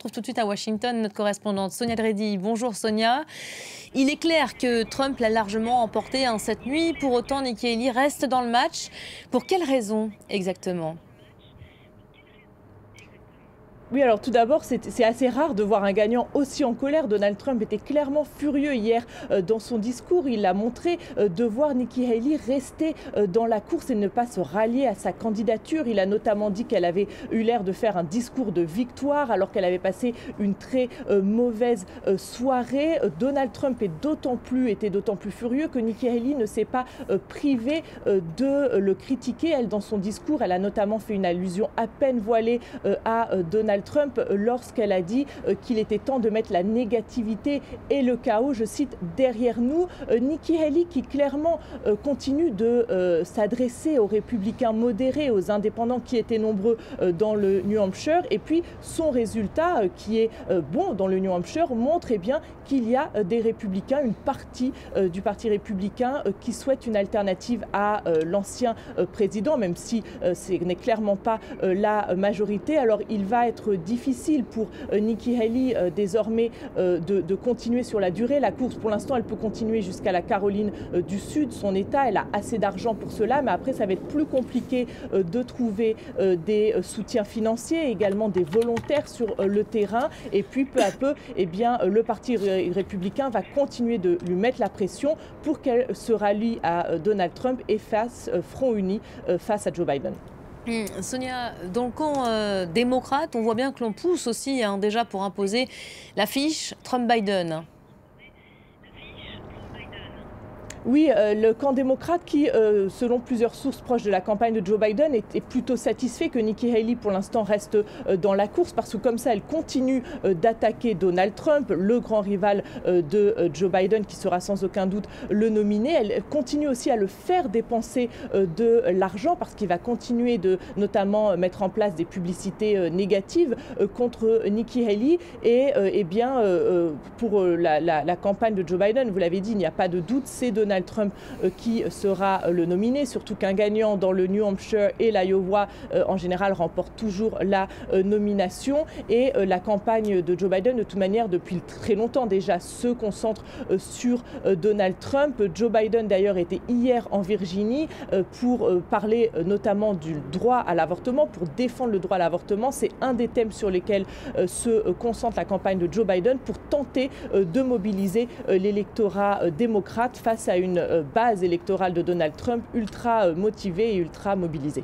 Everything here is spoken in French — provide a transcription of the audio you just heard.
retrouve tout de suite à Washington notre correspondante Sonia Dredi. Bonjour Sonia. Il est clair que Trump l'a largement emporté cette nuit. Pour autant, Nikki Haley reste dans le match. Pour quelles raisons exactement ? Oui, alors tout d'abord, c'est assez rare de voir un gagnant aussi en colère. Donald Trump était clairement furieux hier dans son discours. Il a montré devoir Nikki Haley rester dans la course et ne pas se rallier à sa candidature. Il a notamment dit qu'elle avait eu l'air de faire un discours de victoire alors qu'elle avait passé une très mauvaise soirée. Donald Trump était d'autant plus furieux que Nikki Haley ne s'est pas privée de le critiquer. Elle, dans son discours, elle a notamment fait une allusion à peine voilée à Donald Trump lorsqu'elle a dit qu'il était temps de mettre la négativité et le chaos, je cite, derrière nous. Nikki Haley qui clairement continue de s'adresser aux républicains modérés, aux indépendants qui étaient nombreux dans le New Hampshire. Et puis son résultat qui est bon dans le New Hampshire montre bien qu'il y a des républicains, une partie du parti républicain qui souhaite une alternative à l'ancien président, même si ce n'est clairement pas la majorité. Alors il va être difficile pour Nikki Haley désormais de continuer sur la durée. La course, pour l'instant, elle peut continuer jusqu'à la Caroline du Sud, son État. Elle a assez d'argent pour cela, mais après, ça va être plus compliqué de trouver des soutiens financiers, également des volontaires sur le terrain. Et puis, peu à peu, eh bien, le Parti républicain va continuer de lui mettre la pression pour qu'elle se rallie à Donald Trump et fasse front uni face à Joe Biden. Sonia, dans le camp démocrate, on voit bien que l'on pousse aussi déjà pour imposer l'affiche Trump-Biden. Oui, le camp démocrate qui, selon plusieurs sources proches de la campagne de Joe Biden, est plutôt satisfait que Nikki Haley, pour l'instant, reste dans la course parce que comme ça, elle continue d'attaquer Donald Trump, le grand rival de Joe Biden, qui sera sans aucun doute le nominé. Elle continue aussi à le faire dépenser de l'argent parce qu'il va continuer de notamment mettre en place des publicités négatives contre Nikki Haley. Et eh bien, pour la campagne de Joe Biden, vous l'avez dit, il n'y a pas de doute, c'est Donald Trump qui sera le nominé, surtout qu'un gagnant dans le New Hampshire et l'Iowa en général remporte toujours la nomination. Et la campagne de Joe Biden, de toute manière, depuis très longtemps déjà, se concentre sur Donald Trump. Joe Biden d'ailleurs était hier en Virginie pour parler notamment du droit à l'avortement, pour défendre le droit à l'avortement. C'est un des thèmes sur lesquels se concentre la campagne de Joe Biden pour tenter de mobiliser l'électorat démocrate face à une base électorale de Donald Trump ultra motivée et ultra mobilisée.